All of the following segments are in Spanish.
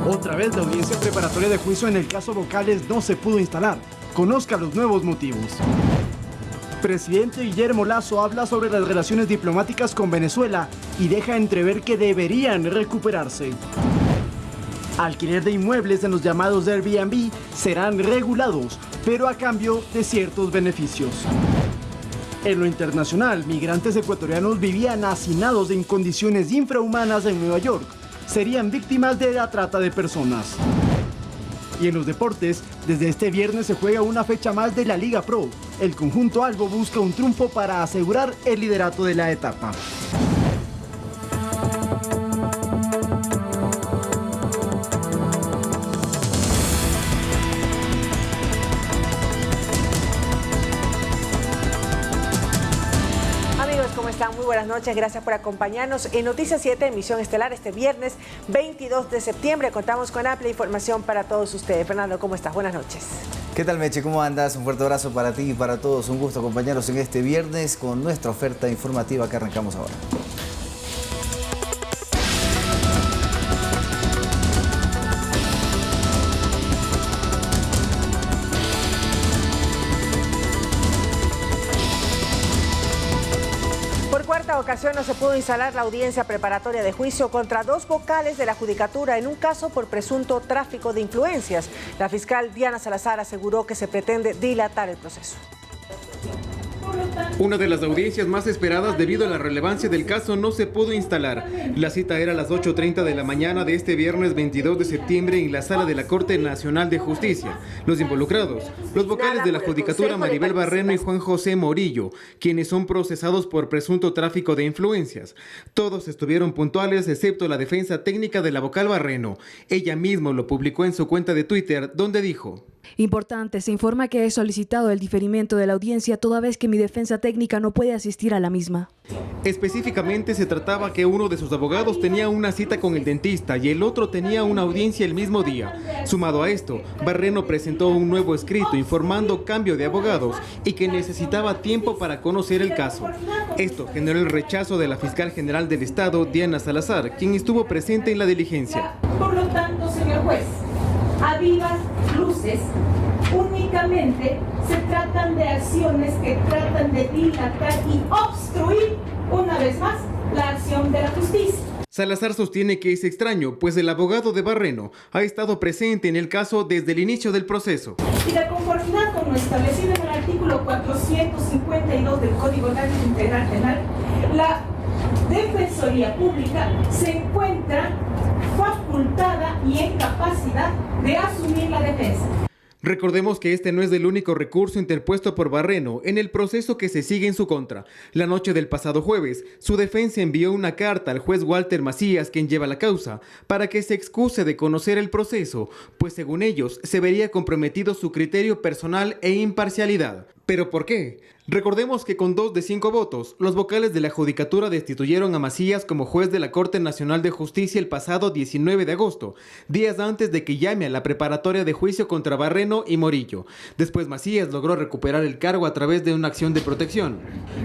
Otra vez la audiencia preparatoria de juicio en el caso Vocales no se pudo instalar. Conozca los nuevos motivos. Presidente Guillermo Lasso habla sobre las relaciones diplomáticas con Venezuela y deja entrever que deberían recuperarse. Alquiler de inmuebles en los llamados Airbnb serán regulados, pero a cambio de ciertos beneficios. En lo internacional, migrantes ecuatorianos vivían hacinados en condiciones infrahumanas en Nueva York. Serían víctimas de la trata de personas. Y en los deportes, desde este viernes se juega una fecha más de la Liga Pro. El conjunto albo busca un triunfo para asegurar el liderato de la etapa. Muy buenas noches, gracias por acompañarnos en Noticias 7, emisión estelar este viernes 22 de septiembre. Contamos con amplia información para todos ustedes. Fernando, ¿cómo estás? Buenas noches. ¿Qué tal, Meche? ¿Cómo andas? Un fuerte abrazo para ti y para todos. Un gusto acompañarnos en este viernes con nuestra oferta informativa que arrancamos ahora. Ocasión no se pudo instalar la audiencia preparatoria de juicio contra 2 vocales de la Judicatura en un caso por presunto tráfico de influencias. La fiscal Diana Salazar aseguró que se pretende dilatar el proceso. Una de las audiencias más esperadas debido a la relevancia del caso no se pudo instalar. La cita era a las 8:30 de la mañana de este viernes 22 de septiembre en la sala de la Corte Nacional de Justicia. Los involucrados, los vocales de la Judicatura Maribel Barreno y Juan José Morillo, quienes son procesados por presunto tráfico de influencias. Todos estuvieron puntuales excepto la defensa técnica de la vocal Barreno. Ella misma lo publicó en su cuenta de Twitter, donde dijo: Importante, se informa que he solicitado el diferimiento de la audiencia toda vez que mi defensa técnica no puede asistir a la misma. Específicamente se trataba que uno de sus abogados tenía una cita con el dentista y el otro tenía una audiencia el mismo día. Sumado a esto, Barreno presentó un nuevo escrito informando cambio de abogados y que necesitaba tiempo para conocer el caso. Esto generó el rechazo de la fiscal general del Estado, Diana Salazar, quien estuvo presente en la diligencia. Por lo tanto, señor juez, a vivas luces, únicamente se tratan de acciones que tratan de dilatar y obstruir una vez más la acción de la justicia. Salazar sostiene que es extraño, pues el abogado de Barreno ha estado presente en el caso desde el inicio del proceso. Y de conformidad con lo establecido en el artículo 452 del Código Orgánico Integral Penal, la Defensoría Pública se encuentra facultada y en capacidad de asumir la defensa. Recordemos que este no es el único recurso interpuesto por Barreno en el proceso que se sigue en su contra. La noche del pasado jueves, su defensa envió una carta al juez Walter Macías, quien lleva la causa, para que se excuse de conocer el proceso, pues según ellos se vería comprometido su criterio personal e imparcialidad. ¿Pero por qué? Recordemos que con 2 de 5 votos, los vocales de la Judicatura destituyeron a Macías como juez de la Corte Nacional de Justicia el pasado 19 de agosto, días antes de que llame a la preparatoria de juicio contra Barreno y Morillo. Después Macías logró recuperar el cargo a través de una acción de protección.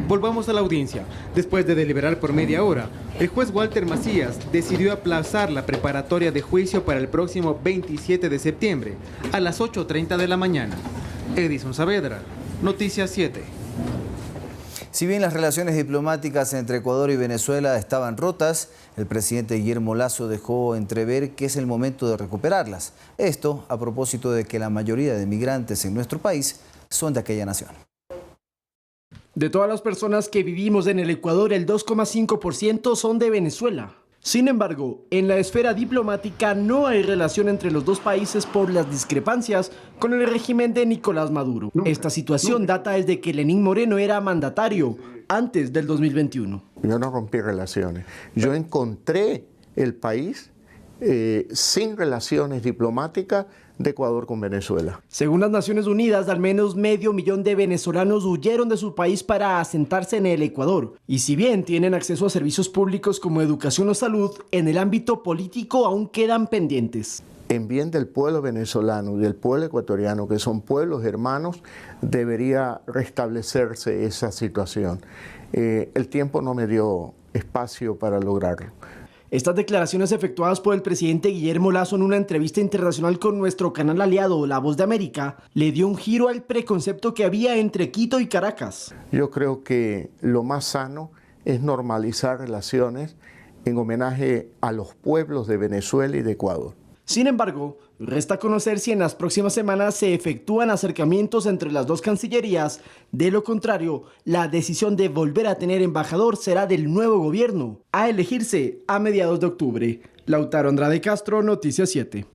Volvamos a la audiencia. Después de deliberar por media hora, el juez Walter Macías decidió aplazar la preparatoria de juicio para el próximo 27 de septiembre, a las 8:30 de la mañana. Edison Saavedra, Noticias 7. Si bien las relaciones diplomáticas entre Ecuador y Venezuela estaban rotas, el presidente Guillermo Lasso dejó entrever que es el momento de recuperarlas. Esto a propósito de que la mayoría de migrantes en nuestro país son de aquella nación. De todas las personas que vivimos en el Ecuador, el 2,5% son de Venezuela. Sin embargo, en la esfera diplomática no hay relación entre los dos países por las discrepancias con el régimen de Nicolás Maduro. Esta situación data desde que Lenín Moreno era mandatario, antes del 2021. Yo no rompí relaciones. Yo encontré el país sin relaciones diplomáticas de Ecuador con Venezuela. Según las Naciones Unidas, al menos 500,000 de venezolanos huyeron de su país para asentarse en el Ecuador. Y si bien tienen acceso a servicios públicos como educación o salud, en el ámbito político aún quedan pendientes. En bien del pueblo venezolano y del pueblo ecuatoriano, que son pueblos hermanos, debería restablecerse esa situación. El tiempo no me dio espacio para lograrlo. Estas declaraciones efectuadas por el presidente Guillermo Lasso en una entrevista internacional con nuestro canal aliado La Voz de América le dio un giro al preconcepto que había entre Quito y Caracas. Yo creo que lo más sano es normalizar relaciones en homenaje a los pueblos de Venezuela y de Ecuador. Sin embargo, resta conocer si en las próximas semanas se efectúan acercamientos entre las dos cancillerías. De lo contrario, la decisión de volver a tener embajador será del nuevo gobierno, a elegirse a mediados de octubre. Lautaro Andrade Castro, Noticias 7.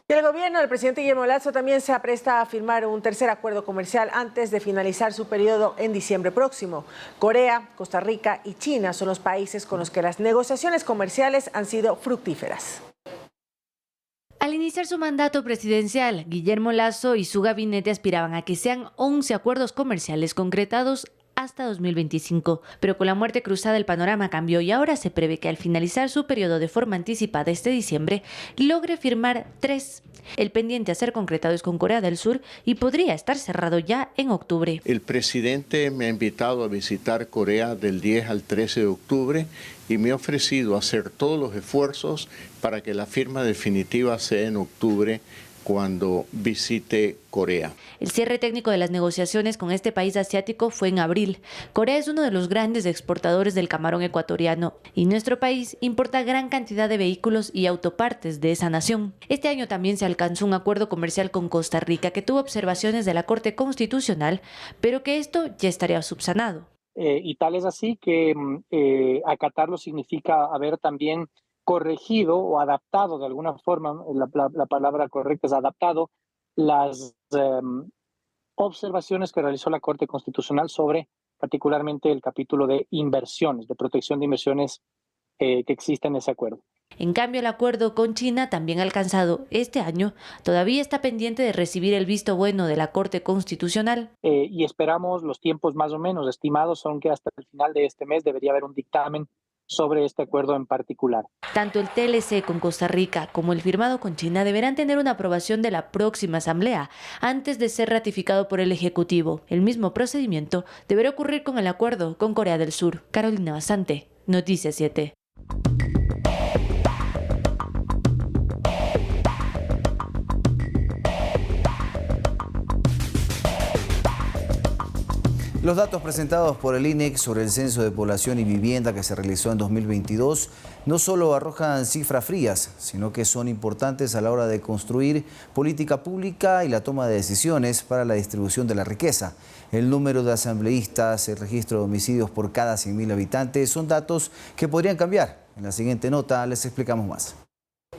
Y el gobierno del presidente Guillermo Lasso también se apresta a firmar un tercer acuerdo comercial antes de finalizar su periodo en diciembre próximo. Corea, Costa Rica y China son los países con los que las negociaciones comerciales han sido fructíferas. Al iniciar su mandato presidencial, Guillermo Lasso y su gabinete aspiraban a que sean 11 acuerdos comerciales concretados hasta 2025, pero con la muerte cruzada el panorama cambió y ahora se prevé que al finalizar su periodo de forma anticipada este diciembre, logre firmar 3. El pendiente a ser concretado es con Corea del Sur y podría estar cerrado ya en octubre. El presidente me ha invitado a visitar Corea del 10 al 13 de octubre y me ha ofrecido hacer todos los esfuerzos para que la firma definitiva sea en octubre cuando visite Corea. El cierre técnico de las negociaciones con este país asiático fue en abril. Corea es uno de los grandes exportadores del camarón ecuatoriano y nuestro país importa gran cantidad de vehículos y autopartes de esa nación. Este año también se alcanzó un acuerdo comercial con Costa Rica que tuvo observaciones de la Corte Constitucional, pero que esto ya estaría subsanado. Y tal es así que acatarlo significa haber también corregido o adaptado de alguna forma, la palabra correcta es adaptado, las observaciones que realizó la Corte Constitucional sobre particularmente el capítulo de inversiones, de protección de inversiones que existe en ese acuerdo. En cambio, el acuerdo con China, también alcanzado este año, todavía está pendiente de recibir el visto bueno de la Corte Constitucional. Y esperamos, los tiempos más o menos estimados son que hasta el final de este mes debería haber un dictamen sobre este acuerdo en particular. Tanto el TLC con Costa Rica como el firmado con China deberán tener una aprobación de la próxima Asamblea antes de ser ratificado por el Ejecutivo. El mismo procedimiento deberá ocurrir con el acuerdo con Corea del Sur. Carolina Basante, Noticias 7. Los datos presentados por el INEC sobre el Censo de Población y Vivienda que se realizó en 2022 no solo arrojan cifras frías, sino que son importantes a la hora de construir política pública y la toma de decisiones para la distribución de la riqueza. El número de asambleístas, el registro de homicidios por cada 100.000 habitantes son datos que podrían cambiar. En la siguiente nota les explicamos más.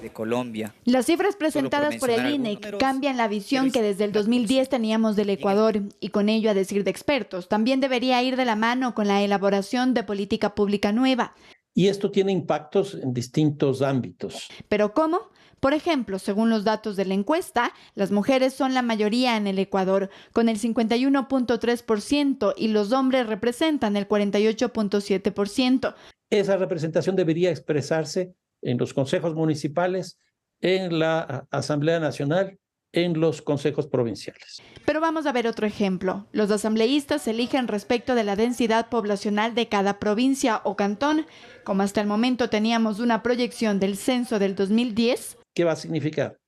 De Colombia. Las cifras presentadas por el INEC cambian la visión que desde el 2010 teníamos del Ecuador y con ello, a decir de expertos, también debería ir de la mano con la elaboración de política pública nueva. Y esto tiene impactos en distintos ámbitos. ¿Pero cómo? Por ejemplo, según los datos de la encuesta, las mujeres son la mayoría en el Ecuador, con el 51.3% y los hombres representan el 48.7%. Esa representación debería expresarse en los consejos municipales, en la Asamblea Nacional, en los consejos provinciales. Pero vamos a ver otro ejemplo. Los asambleístas se eligen respecto de la densidad poblacional de cada provincia o cantón, como hasta el momento teníamos una proyección del censo del 2010. ¿Qué va a significar?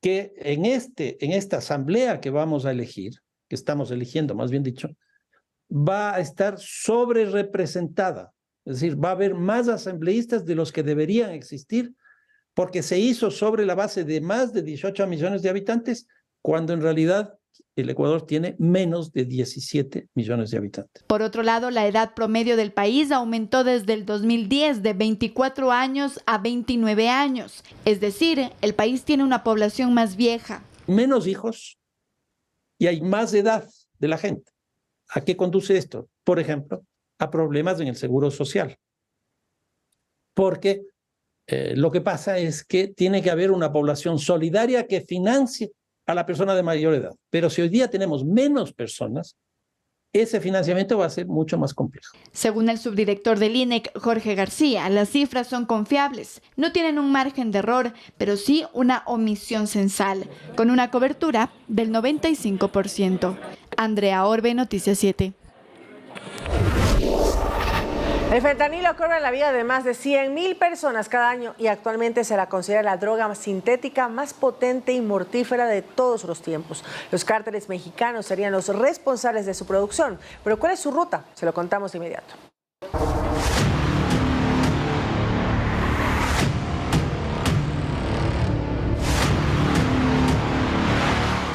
Que en esta asamblea que vamos a elegir, que estamos eligiendo más bien dicho, va a estar sobre representada. Es decir, va a haber más asambleístas de los que deberían existir porque se hizo sobre la base de más de 18 millones de habitantes, cuando en realidad el Ecuador tiene menos de 17 millones de habitantes. Por otro lado, la edad promedio del país aumentó desde el 2010 de 24 años a 29 años. Es decir, el país tiene una población más vieja. Menos hijos y hay más edad de la gente. ¿A qué conduce esto? Por ejemplo, a problemas en el seguro social. Porque lo que pasa es que tiene que haber una población solidaria que financie a la persona de mayor edad. Pero si hoy día tenemos menos personas, ese financiamiento va a ser mucho más complejo. Según el subdirector del INEC, Jorge García, las cifras son confiables. No tienen un margen de error, pero sí una omisión censal, con una cobertura del 95%. Andrea Orbe, Noticias 7. El fentanilo cobra la vida de más de 100.000 personas cada año y actualmente se la considera la droga sintética más potente y mortífera de todos los tiempos. Los cárteles mexicanos serían los responsables de su producción. Pero ¿cuál es su ruta? Se lo contamos de inmediato.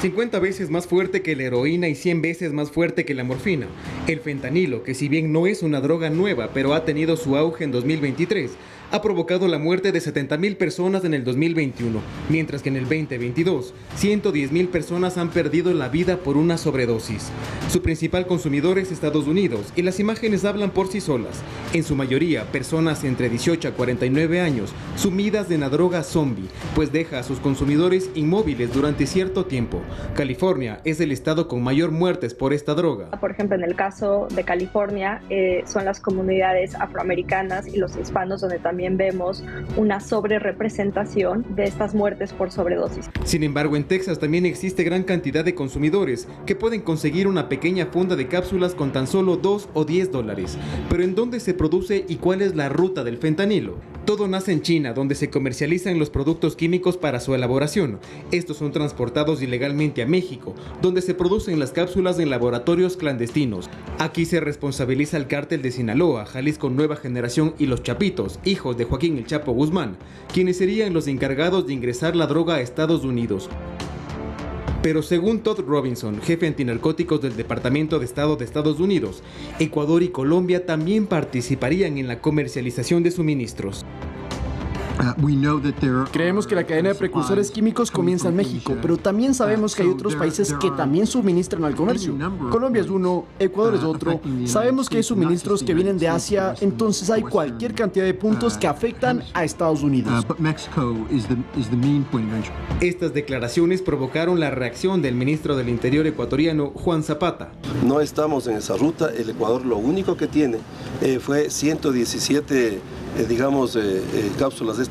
...50 veces más fuerte que la heroína y 100 veces más fuerte que la morfina. El fentanilo, que si bien no es una droga nueva, pero ha tenido su auge en 2023, ha provocado la muerte de 70.000 personas en el 2021, mientras que en el 2022, 110.000 personas han perdido la vida por una sobredosis. Su principal consumidor es Estados Unidos y las imágenes hablan por sí solas. En su mayoría, personas entre 18 a 49 años, sumidas en la droga zombie, pues deja a sus consumidores inmóviles durante cierto tiempo. California es el estado con mayor muertes por esta droga. Por ejemplo, en el caso de California, son las comunidades afroamericanas y los hispanos donde también vemos una sobrerepresentación de estas muertes por sobredosis. Sin embargo, en Texas también existe gran cantidad de consumidores que pueden conseguir una pequeña funda de cápsulas con tan solo $2 o $10. Pero ¿en dónde se produce y cuál es la ruta del fentanilo? Todo nace en China, donde se comercializan los productos químicos para su elaboración. Estos son transportados ilegalmente a México, donde se producen las cápsulas en laboratorios clandestinos. Aquí se responsabiliza el cártel de Sinaloa, Jalisco Nueva Generación y los Chapitos, hijos de Joaquín El Chapo Guzmán, quienes serían los encargados de ingresar la droga a Estados Unidos. Pero según Todd Robinson, jefe antinarcóticos del Departamento de Estado de Estados Unidos, Ecuador y Colombia también participarían en la comercialización de suministros. Creemos que la cadena de precursores químicos comienza en México, pero también sabemos que hay otros países que también suministran al comercio. Colombia es uno, Ecuador es otro. Sabemos que hay suministros que vienen de Asia, entonces hay cualquier cantidad de puntos que afectan a Estados Unidos. Estas declaraciones provocaron la reacción del ministro del Interior ecuatoriano, Juan Zapata. No estamos en esa ruta. El Ecuador lo único que tiene fue 117 cápsulas,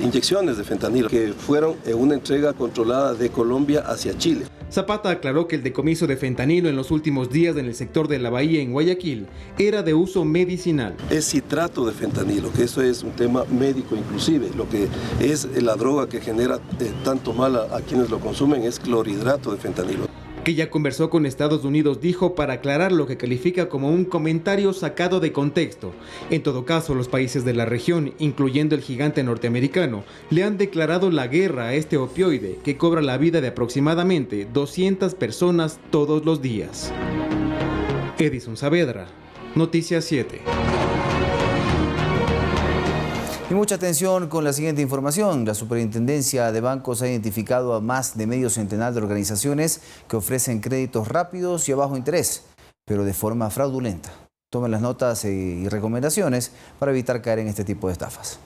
inyecciones de fentanilo que fueron en una entrega controlada de Colombia hacia Chile. Zapata aclaró que el decomiso de fentanilo en los últimos días en el sector de La Bahía en Guayaquil era de uso medicinal. Es citrato de fentanilo, que eso es un tema médico inclusive. Lo que es la droga que genera tanto mal a quienes lo consumen es clorhidrato de fentanilo. Que ya conversó con Estados Unidos, dijo, para aclarar lo que califica como un comentario sacado de contexto. En todo caso, los países de la región, incluyendo el gigante norteamericano, le han declarado la guerra a este opioide que cobra la vida de aproximadamente 200 personas todos los días. Edison Saavedra, Noticias 7. Y mucha atención con la siguiente información. La Superintendencia de Bancos ha identificado a más de medio centenar de organizaciones que ofrecen créditos rápidos y a bajo interés, pero de forma fraudulenta. Tomen las notas y recomendaciones para evitar caer en este tipo de estafas.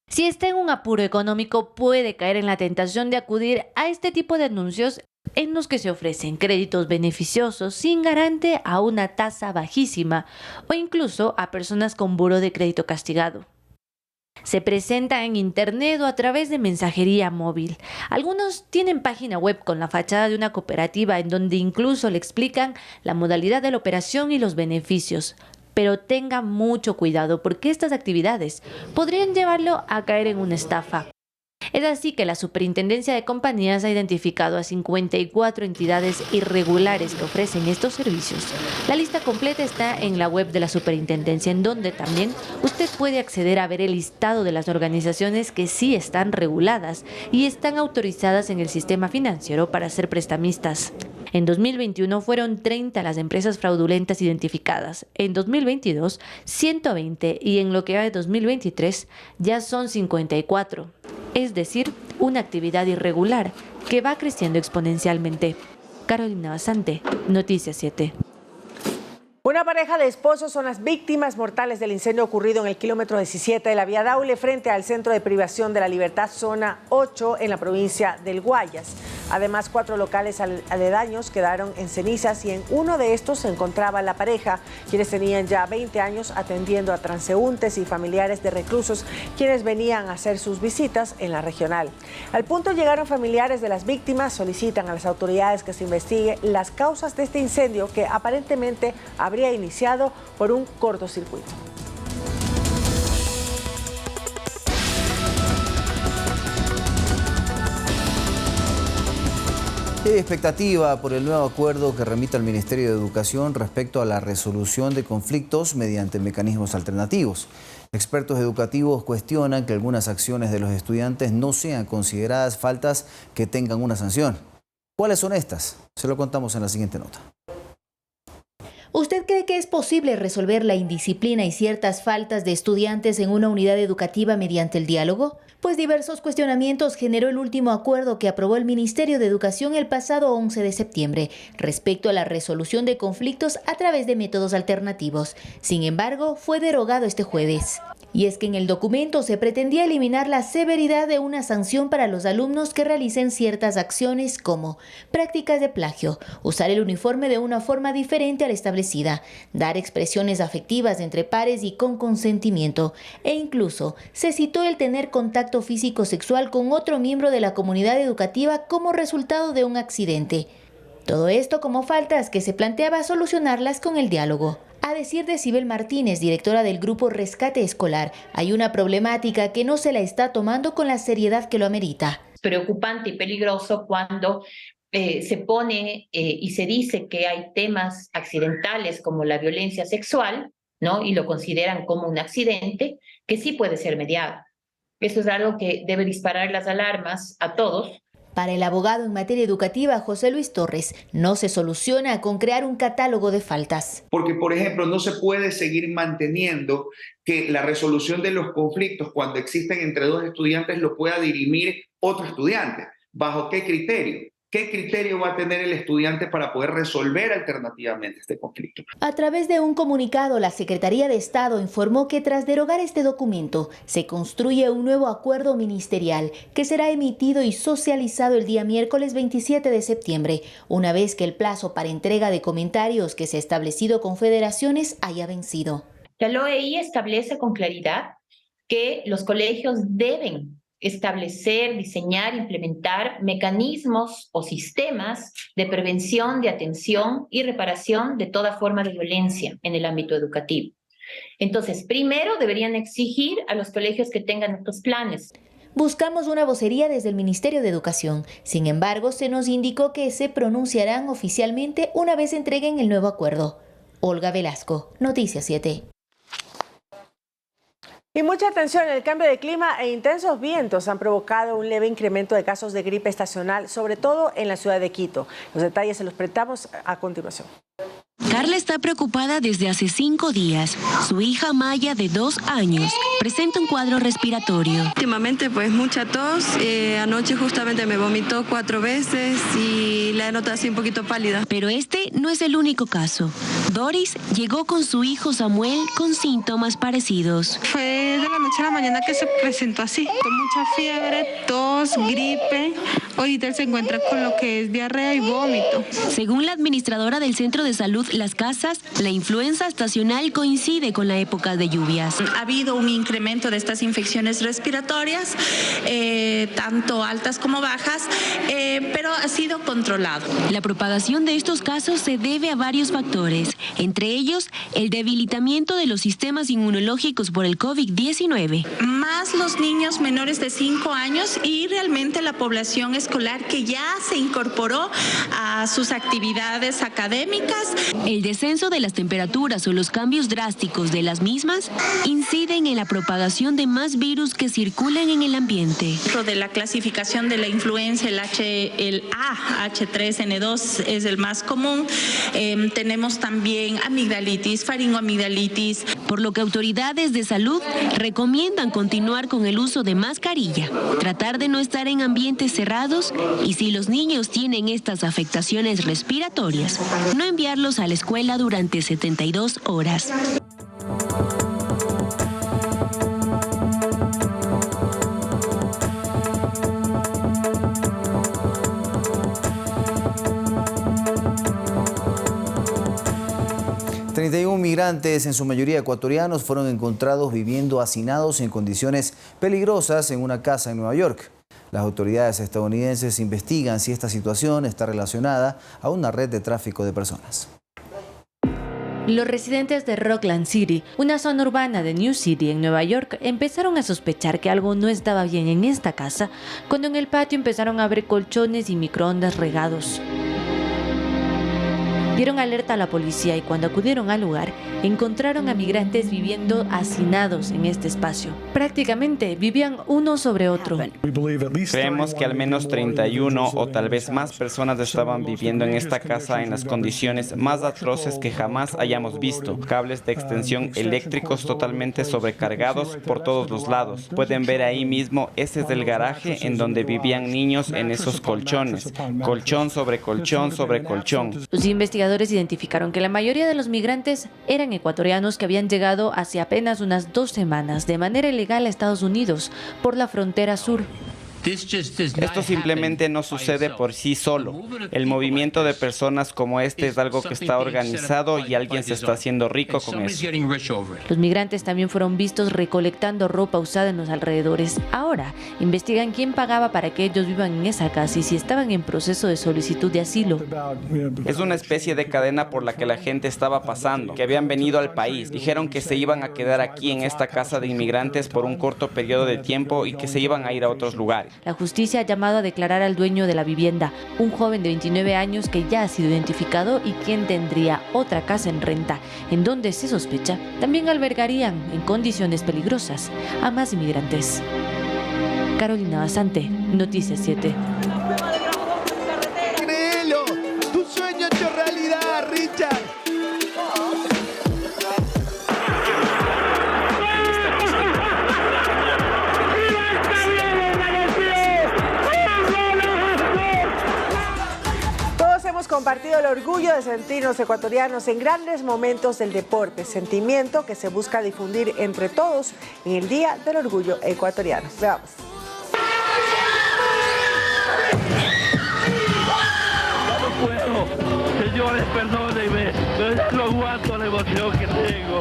Si está en un apuro económico, puede caer en la tentación de acudir a este tipo de anuncios en los que se ofrecen créditos beneficiosos sin garante a una tasa bajísima o incluso a personas con buro de crédito castigado. Se presentan en internet o a través de mensajería móvil. Algunos tienen página web con la fachada de una cooperativa en donde incluso le explican la modalidad de la operación y los beneficios. Pero tenga mucho cuidado porque estas actividades podrían llevarlo a caer en una estafa. Es así que la Superintendencia de Compañías ha identificado a 54 entidades irregulares que ofrecen estos servicios. La lista completa está en la web de la Superintendencia, en donde también usted puede acceder a ver el listado de las organizaciones que sí están reguladas y están autorizadas en el sistema financiero para ser prestamistas. En 2021 fueron 30 las empresas fraudulentas identificadas, en 2022 120 y en lo que va de 2023 ya son 54. Es decir, una actividad irregular que va creciendo exponencialmente. Carolina Basante, Noticias 7. Una pareja de esposos son las víctimas mortales del incendio ocurrido en el kilómetro 17 de la vía Daule frente al Centro de Privación de la Libertad, zona 8, en la provincia del Guayas. Además, 4 locales aledaños quedaron en cenizas y en uno de estos se encontraba la pareja, quienes tenían ya 20 años atendiendo a transeúntes y familiares de reclusos, quienes venían a hacer sus visitas en la regional. Al punto llegaron familiares de las víctimas, solicitan a las autoridades que se investigue las causas de este incendio que aparentemente habría iniciado por un cortocircuito. Hay expectativa por el nuevo acuerdo que remite al Ministerio de Educación respecto a la resolución de conflictos mediante mecanismos alternativos. Expertos educativos cuestionan que algunas acciones de los estudiantes no sean consideradas faltas que tengan una sanción. ¿Cuáles son estas? Se lo contamos en la siguiente nota. ¿Usted cree que es posible resolver la indisciplina y ciertas faltas de estudiantes en una unidad educativa mediante el diálogo? Pues diversos cuestionamientos generó el último acuerdo que aprobó el Ministerio de Educación el pasado 11 de septiembre respecto a la resolución de conflictos a través de métodos alternativos. Sin embargo, fue derogado este jueves. Y es que en el documento se pretendía eliminar la severidad de una sanción para los alumnos que realicen ciertas acciones como prácticas de plagio, usar el uniforme de una forma diferente a la establecida, dar expresiones afectivas entre pares y con consentimiento, e incluso se citó el tener contacto físico sexual con otro miembro de la comunidad educativa como resultado de un accidente. Todo esto como faltas que se planteaba solucionarlas con el diálogo. A decir de Sibel Martínez, directora del Grupo Rescate Escolar, hay una problemática que no se la está tomando con la seriedad que lo amerita. Es preocupante y peligroso cuando se pone y se dice que hay temas accidentales como la violencia sexual, ¿no? Y lo consideran como un accidente que sí puede ser mediado. Eso es algo que debe disparar las alarmas a todos. Para el abogado en materia educativa, José Luis Torres, no se soluciona con crear un catálogo de faltas. Porque, por ejemplo, no se puede seguir manteniendo que la resolución de los conflictos cuando existen entre dos estudiantes lo pueda dirimir otro estudiante. ¿Bajo qué criterio? ¿Qué criterio va a tener el estudiante para poder resolver alternativamente este conflicto? A través de un comunicado, la Secretaría de Estado informó que tras derogar este documento, se construye un nuevo acuerdo ministerial que será emitido y socializado el día miércoles 27 de septiembre, una vez que el plazo para entrega de comentarios que se ha establecido con federaciones haya vencido. La LOEI establece con claridad que los colegios deben establecer, diseñar, implementar mecanismos o sistemas de prevención, de atención y reparación de toda forma de violencia en el ámbito educativo. Entonces, primero deberían exigir a los colegios que tengan estos planes. Buscamos una vocería desde el Ministerio de Educación. Sin embargo, se nos indicó que se pronunciarán oficialmente una vez entreguen el nuevo acuerdo. Olga Velasco, Noticias 7. Y mucha atención, el cambio de clima e intensos vientos han provocado un leve incremento de casos de gripe estacional, sobre todo en la ciudad de Quito. Los detalles se los presentamos a continuación. Carla está preocupada desde hace 5 días. Su hija Maya, de 2 años, presenta un cuadro respiratorio. Últimamente pues mucha tos, anoche justamente me vomitó 4 veces y la he notado así un poquito pálida. Pero este no es el único caso. Doris llegó con su hijo Samuel con síntomas parecidos. Fue de la noche a la mañana que se presentó así, con mucha fiebre, tos, gripe. Ahorita él se encuentra con lo que es diarrea y vómito. Según la administradora del Centro de Salud Las Casas, la influenza estacional coincide con la época de lluvias. Ha habido un incremento de estas infecciones respiratorias, tanto altas como bajas, pero ha sido controlado. La propagación de estos casos se debe a varios factores, entre ellos el debilitamiento de los sistemas inmunológicos por el COVID-19. Más los niños menores de 5 años y realmente la población escolar que ya se incorporó a sus actividades académicas. El descenso de las temperaturas o los cambios drásticos de las mismas inciden en la propagación de más virus que circulan en el ambiente. Dentro de la clasificación de la influenza, el A, H3N2 es el más común. Tenemos también amigdalitis, faringoamigdalitis. Por lo que autoridades de salud recomiendan continuar con el uso de mascarilla, tratar de no estar en ambientes cerrados y si los niños tienen estas afectaciones respiratorias, no enviarlos a la escuela durante 72 horas. migrantes, en su mayoría ecuatorianos, fueron encontrados viviendo hacinados en condiciones peligrosas en una casa en Nueva York. Las autoridades estadounidenses investigan si esta situación está relacionada a una red de tráfico de personas. Los residentes de Rockland City, una zona urbana de New City en Nueva York, empezaron a sospechar que algo no estaba bien en esta casa cuando en el patio empezaron a ver colchones y microondas regados. Dieron alerta a la policía y cuando acudieron al lugar, encontraron a migrantes viviendo hacinados en este espacio. Prácticamente vivían uno sobre otro. Creemos que al menos 31 o tal vez más personas estaban viviendo en esta casa en las condiciones más atroces que jamás hayamos visto. Cables de extensión eléctricos totalmente sobrecargados por todos los lados. Pueden ver ahí mismo, ese es el garaje en donde vivían niños en esos colchones. Colchón sobre colchón sobre colchón. Los investigadores identificaron que la mayoría de los migrantes eran ecuatorianos que habían llegado hace apenas unas 2 semanas de manera ilegal a Estados Unidos por la frontera sur. Esto simplemente no sucede por sí solo. El movimiento de personas como este es algo que está organizado y alguien se está haciendo rico con eso. Los migrantes también fueron vistos recolectando ropa usada en los alrededores. Ahora investigan quién pagaba para que ellos vivan en esa casa y si estaban en proceso de solicitud de asilo. Es una especie de cadena por la que la gente estaba pasando, que habían venido al país. Dijeron que se iban a quedar aquí en esta casa de inmigrantes por un corto periodo de tiempo y que se iban a ir a otros lugares. La justicia ha llamado a declarar al dueño de la vivienda, un joven de 29 años que ya ha sido identificado y quien tendría otra casa en renta, en donde se sospecha también albergarían en condiciones peligrosas a más inmigrantes. Carolina Basante, Noticias 7. ¡Créelo! ¡Tu sueño hecho realidad, Richard! Compartido el orgullo de sentirnos ecuatorianos en grandes momentos del deporte, sentimiento que se busca difundir entre todos en el Día del Orgullo Ecuatoriano. Veamos. Ya no puedo, señores, perdónenme, pero ya no aguanto la emoción que tengo.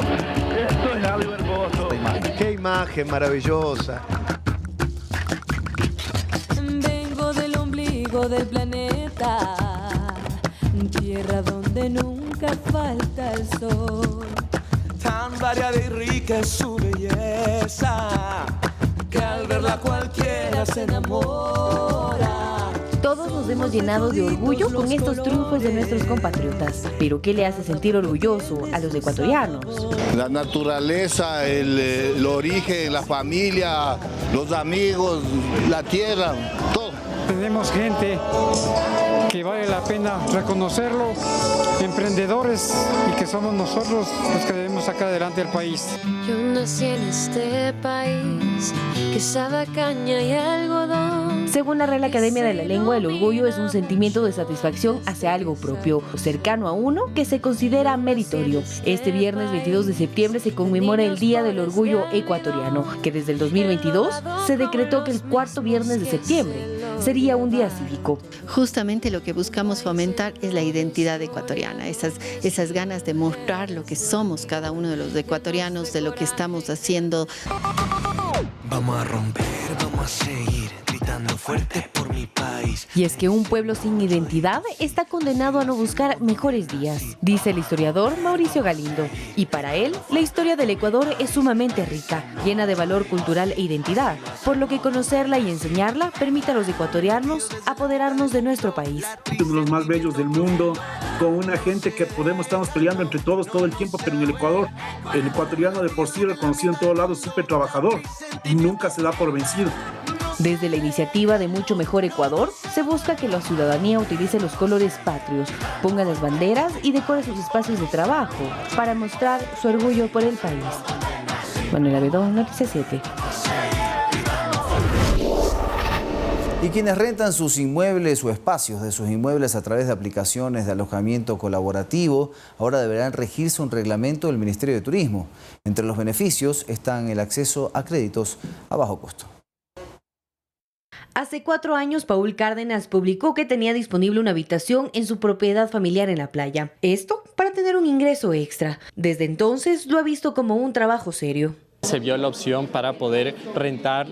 Esto es algo hermoso. ¡Qué imagen maravillosa! Vengo del ombligo del planeta, tierra donde nunca falta el sol. Tan variada y rica es su belleza, que al verla cualquiera se enamora. Todos nos hemos llenado de orgullo con estos triunfos de nuestros compatriotas. Pero ¿qué le hace sentir orgulloso a los ecuatorianos? La naturaleza, el origen, la familia, los amigos, la tierra, todo. Tenemos gente que vale la pena reconocerlo, emprendedores, y que somos nosotros los que debemos sacar adelante al país. Yo nací en este país que sabe a caña y algodón. Según la Real Academia de la Lengua, el orgullo es un sentimiento de satisfacción hacia algo propio, cercano a uno, que se considera meritorio. Este viernes 22 de septiembre se conmemora el Día del Orgullo Ecuatoriano, que desde el 2022 se decretó que el 4º viernes de septiembre sería un día cívico. Justamente lo que buscamos fomentar es la identidad ecuatoriana, esas ganas de mostrar lo que somos cada uno de los ecuatorianos, de lo que estamos haciendo. Vamos a romper, vamos a seguir gritando fuerte por mi país. Y es que un pueblo sin identidad está condenado a no buscar mejores días, dice el historiador Mauricio Galindo. Y para él, la historia del Ecuador es sumamente rica, llena de valor cultural e identidad, por lo que conocerla y enseñarla permite a los ecuatorianos apoderarnos de nuestro país. Uno de los más bellos del mundo, con una gente que estamos peleando entre todos todo el tiempo, pero en el Ecuador, el ecuatoriano de por sí reconocido en todos lados, súper trabajador y nunca se da por vencido. Desde la iniciativa de Mucho Mejor Ecuador, se busca que la ciudadanía utilice los colores patrios, ponga las banderas y decore sus espacios de trabajo para mostrar su orgullo por el país. Manuela Bedón, Noticias 7. Y quienes rentan sus inmuebles o espacios de sus inmuebles a través de aplicaciones de alojamiento colaborativo, ahora deberán regirse un reglamento del Ministerio de Turismo. Entre los beneficios están el acceso a créditos a bajo costo. Hace 4 años, Paul Cárdenas publicó que tenía disponible una habitación en su propiedad familiar en la playa. Esto para tener un ingreso extra. Desde entonces lo ha visto como un trabajo serio. Se vio la opción para poder rentar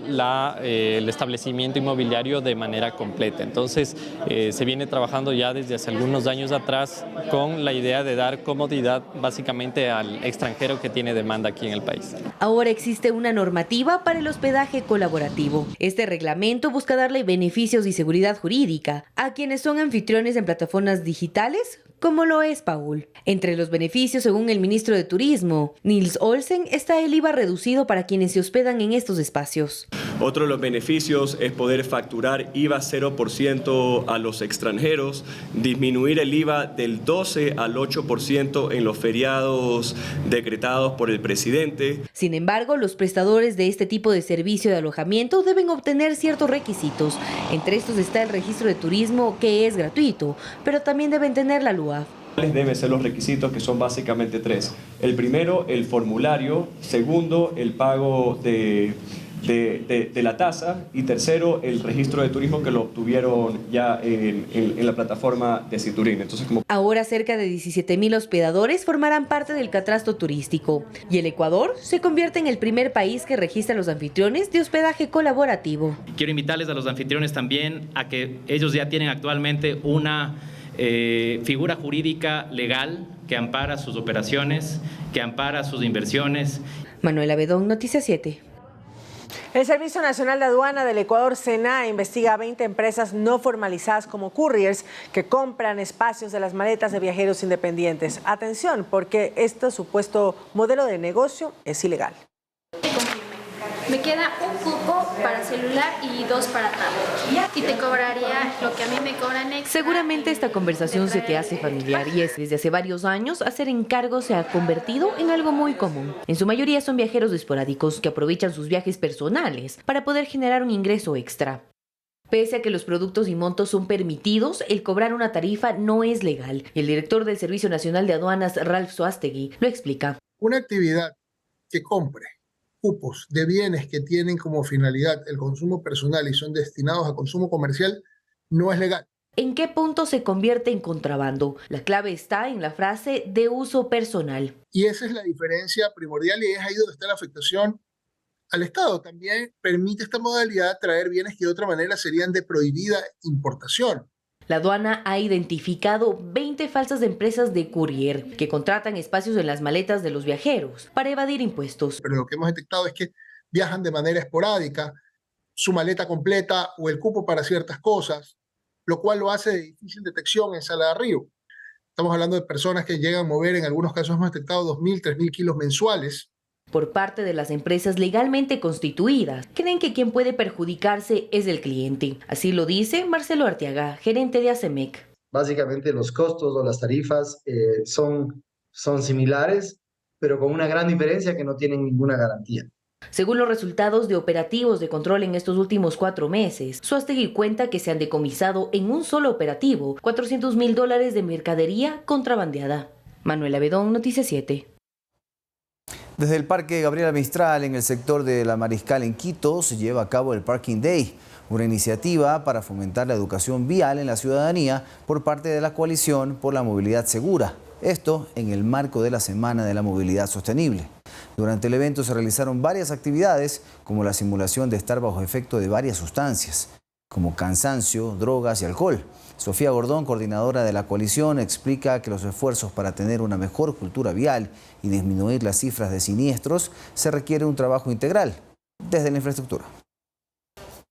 el establecimiento inmobiliario de manera completa. Entonces se viene trabajando ya desde hace algunos años atrás con la idea de dar comodidad básicamente al extranjero que tiene demanda aquí en el país. Ahora existe una normativa para el hospedaje colaborativo. Este reglamento busca darle beneficios y seguridad jurídica a quienes son anfitriones en plataformas digitales, como lo es Paul. Entre los beneficios, según el ministro de Turismo, Nils Olsen, está el IVA reducido para quienes se hospedan en estos espacios. Otro de los beneficios es poder facturar IVA 0% a los extranjeros, disminuir el IVA del 12 al 8% en los feriados decretados por el presidente. Sin embargo, los prestadores de este tipo de servicio de alojamiento deben obtener ciertos requisitos. Entre estos está el registro de turismo, que es gratuito, pero también deben tener la LUAF. ¿Cuáles deben ser los requisitos? Que son básicamente 3. El primero, el formulario. Segundo, el pago de la tasa. Y tercero, el registro de turismo, que lo obtuvieron ya en la plataforma de Citurín. Entonces, Ahora cerca de 17,000 hospedadores formarán parte del catastro turístico. Y el Ecuador se convierte en el primer país que registra a los anfitriones de hospedaje colaborativo. Quiero invitarles a los anfitriones también a que ellos ya tienen actualmente una figura jurídica legal que ampara sus operaciones, que ampara sus inversiones. Manuela Bedón, Noticias 7. El Servicio Nacional de Aduana del Ecuador, SENAE, investiga a 20 empresas no formalizadas como couriers que compran espacios de las maletas de viajeros independientes. Atención, porque este supuesto modelo de negocio es ilegal. Me queda un cupo para celular y 2 para tablet. Y te cobraría lo que a mí me cobran extra. Seguramente esta conversación se te hace familiar y es desde hace varios años hacer encargos se ha convertido en algo muy común. En su mayoría son viajeros esporádicos que aprovechan sus viajes personales para poder generar un ingreso extra. Pese a que los productos y montos son permitidos, el cobrar una tarifa no es legal. El director del Servicio Nacional de Aduanas, Ralph Suástegui, lo explica. Una actividad que compre cupos de bienes que tienen como finalidad el consumo personal y son destinados a consumo comercial no es legal. ¿En qué punto se convierte en contrabando? La clave está en la frase de uso personal. Y esa es la diferencia primordial y es ahí donde está la afectación al Estado. También permite esta modalidad traer bienes que de otra manera serían de prohibida importación. La aduana ha identificado 20 falsas empresas de courier que contratan espacios en las maletas de los viajeros para evadir impuestos. Pero lo que hemos detectado es que viajan de manera esporádica, su maleta completa o el cupo para ciertas cosas, lo cual lo hace de difícil detección en sala de arribo. Estamos hablando de personas que llegan a mover, en algunos casos hemos detectado 2.000, 3.000 kilos mensuales. Por parte de las empresas legalmente constituidas, creen que quien puede perjudicarse es el cliente. Así lo dice Marcelo Arteaga, gerente de ACEMEC. Básicamente los costos o las tarifas son similares, pero con una gran diferencia que no tienen ninguna garantía. Según los resultados de operativos de control en estos últimos 4 meses, Suástegui cuenta que se han decomisado en un solo operativo $400,000 de mercadería contrabandeada. Manuela Bedón, Noticias 7. Desde el Parque Gabriela Mistral, en el sector de La Mariscal, en Quito, se lleva a cabo el Parking Day, una iniciativa para fomentar la educación vial en la ciudadanía por parte de la Coalición por la Movilidad Segura. Esto en el marco de la Semana de la Movilidad Sostenible. Durante el evento se realizaron varias actividades, como la simulación de estar bajo efecto de varias sustancias, como cansancio, drogas y alcohol. Sofía Gordón, coordinadora de la coalición, explica que los esfuerzos para tener una mejor cultura vial y disminuir las cifras de siniestros se requiere un trabajo integral desde la infraestructura.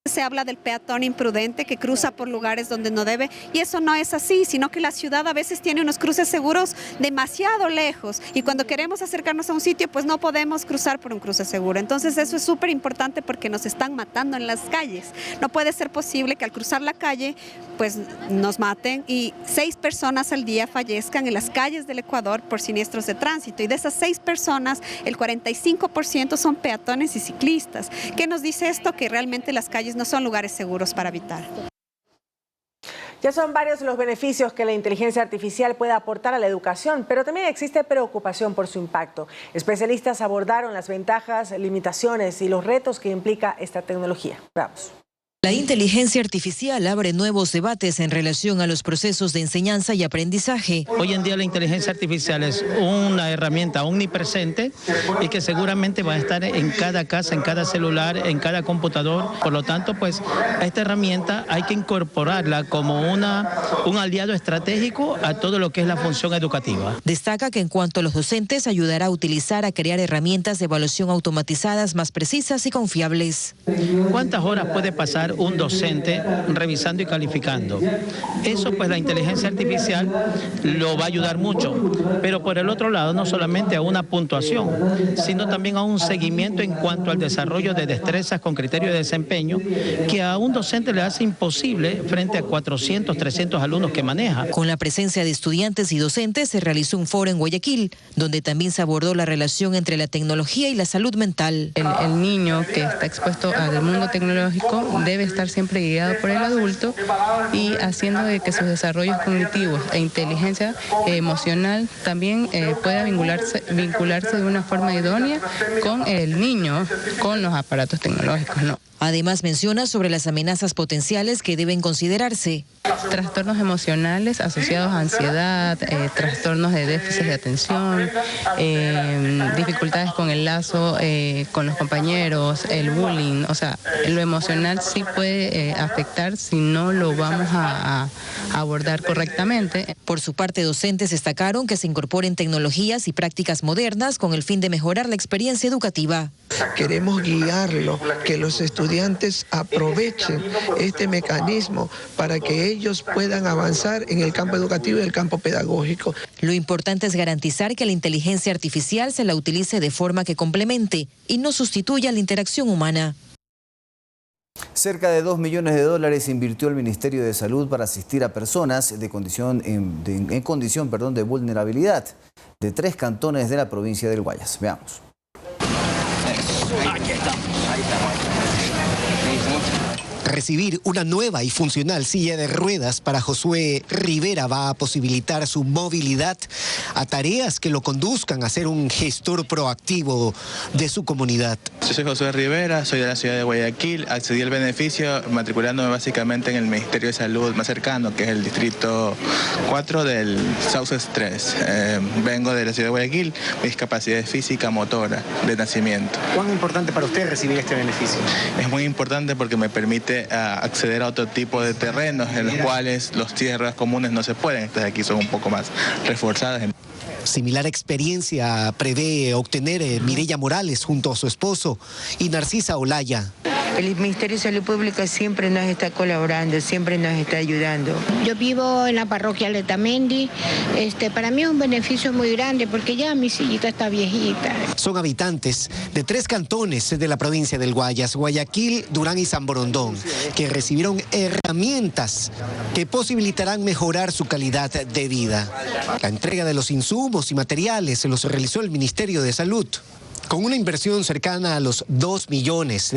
Se habla del peatón imprudente que cruza por lugares donde no debe, y eso no es así, sino que la ciudad a veces tiene unos cruces seguros demasiado lejos y cuando queremos acercarnos a un sitio pues no podemos cruzar por un cruce seguro. Entonces eso es súper importante porque nos están matando en las calles. No puede ser posible que al cruzar la calle pues nos maten y 6 personas al día fallezcan en las calles del Ecuador por siniestros de tránsito, y de esas 6 personas el 45% son peatones y ciclistas. ¿Qué nos dice esto? Que realmente las calles no son lugares seguros para habitar. Ya son varios los beneficios que la inteligencia artificial puede aportar a la educación, pero también existe preocupación por su impacto. Especialistas abordaron las ventajas, limitaciones y los retos que implica esta tecnología. Vamos. La inteligencia artificial abre nuevos debates en relación a los procesos de enseñanza y aprendizaje. Hoy en día la inteligencia artificial es una herramienta omnipresente y que seguramente va a estar en cada casa, en cada celular, en cada computador. Por lo tanto, pues a esta herramienta hay que incorporarla como un aliado estratégico a todo lo que es la función educativa. Destaca que en cuanto a los docentes ayudará a utilizar a crear herramientas de evaluación automatizadas más precisas y confiables. ¿Cuántas horas puede pasar un docente revisando y calificando? Eso pues la inteligencia artificial lo va a ayudar mucho, pero por el otro lado no solamente a una puntuación, sino también a un seguimiento en cuanto al desarrollo de destrezas con criterio de desempeño que a un docente le hace imposible frente a 400, 300 alumnos que maneja. Con la presencia de estudiantes y docentes se realizó un foro en Guayaquil, donde también se abordó la relación entre la tecnología y la salud mental. El niño que está expuesto al mundo tecnológico debe estar siempre guiado por el adulto y haciendo de que sus desarrollos cognitivos e inteligencia emocional también pueda vincularse de una forma idónea con el niño, con los aparatos tecnológicos, ¿no? Además menciona sobre las amenazas potenciales que deben considerarse. Trastornos emocionales asociados a ansiedad, trastornos de déficit de atención, dificultades con el lazo con los compañeros, el bullying. O sea, lo emocional sí puede afectar si no lo vamos a abordar correctamente. Por su parte, docentes destacaron que se incorporen tecnologías y prácticas modernas con el fin de mejorar la experiencia educativa. Queremos guiarlo, que los estudiantes aprovechen este mecanismo para que ellos puedan avanzar en el campo educativo y el campo pedagógico. Lo importante es garantizar que la inteligencia artificial se la utilice de forma que complemente y no sustituya la interacción humana. Cerca de $2 millones invirtió el Ministerio de Salud para asistir a personas en condición de vulnerabilidad de 3 cantones de la provincia del Guayas. Veamos. Aquí está. Ahí estamos. Recibir una nueva y funcional silla de ruedas para Josué Rivera va a posibilitar su movilidad a tareas que lo conduzcan a ser un gestor proactivo de su comunidad. Yo soy Josué Rivera, soy de la ciudad de Guayaquil, accedí al beneficio matriculándome básicamente en el Ministerio de Salud más cercano, que es el distrito 4 del Southwest 3. Vengo de la ciudad de Guayaquil, mi discapacidad es física motora de nacimiento. ¿Cuán importante para usted recibir este beneficio? Es muy importante porque me permite acceder a otro tipo de terrenos en los cuales las tierras comunes no se pueden, entonces aquí son un poco más reforzadas. Similar experiencia prevé obtener Mireya Morales junto a su esposo y Narcisa Olaya. El Ministerio de Salud Pública siempre nos está colaborando, siempre nos está ayudando. Yo vivo en la parroquia Letamendi. Para mí es un beneficio muy grande porque ya mi sillita está viejita. Son habitantes de 3 cantones de la provincia del Guayas, Guayaquil, Durán y San Borondón, que recibieron herramientas que posibilitarán mejorar su calidad de vida. La entrega de los insumos y materiales se los realizó el Ministerio de Salud, con una inversión cercana a los $2 millones.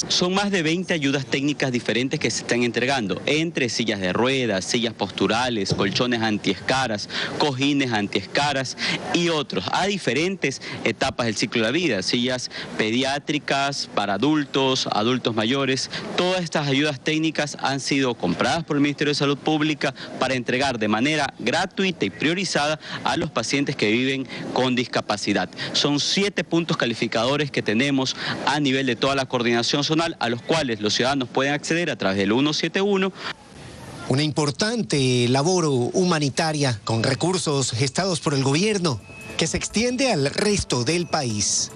Son más de 20 ayudas técnicas diferentes que se están entregando, entre sillas de ruedas, sillas posturales, colchones antiescaras, cojines antiescaras y otros, a diferentes etapas del ciclo de la vida, sillas pediátricas para adultos, adultos mayores. Todas estas ayudas técnicas han sido compradas por el Ministerio de Salud Pública para entregar de manera gratuita y priorizada a los pacientes que viven con discapacidad. Son 7 puntos calificadores que tenemos a nivel de toda la coordinación zonal, a los cuales los ciudadanos pueden acceder a través del 171. Una importante labor humanitaria con recursos gestados por el gobierno que se extiende al resto del país.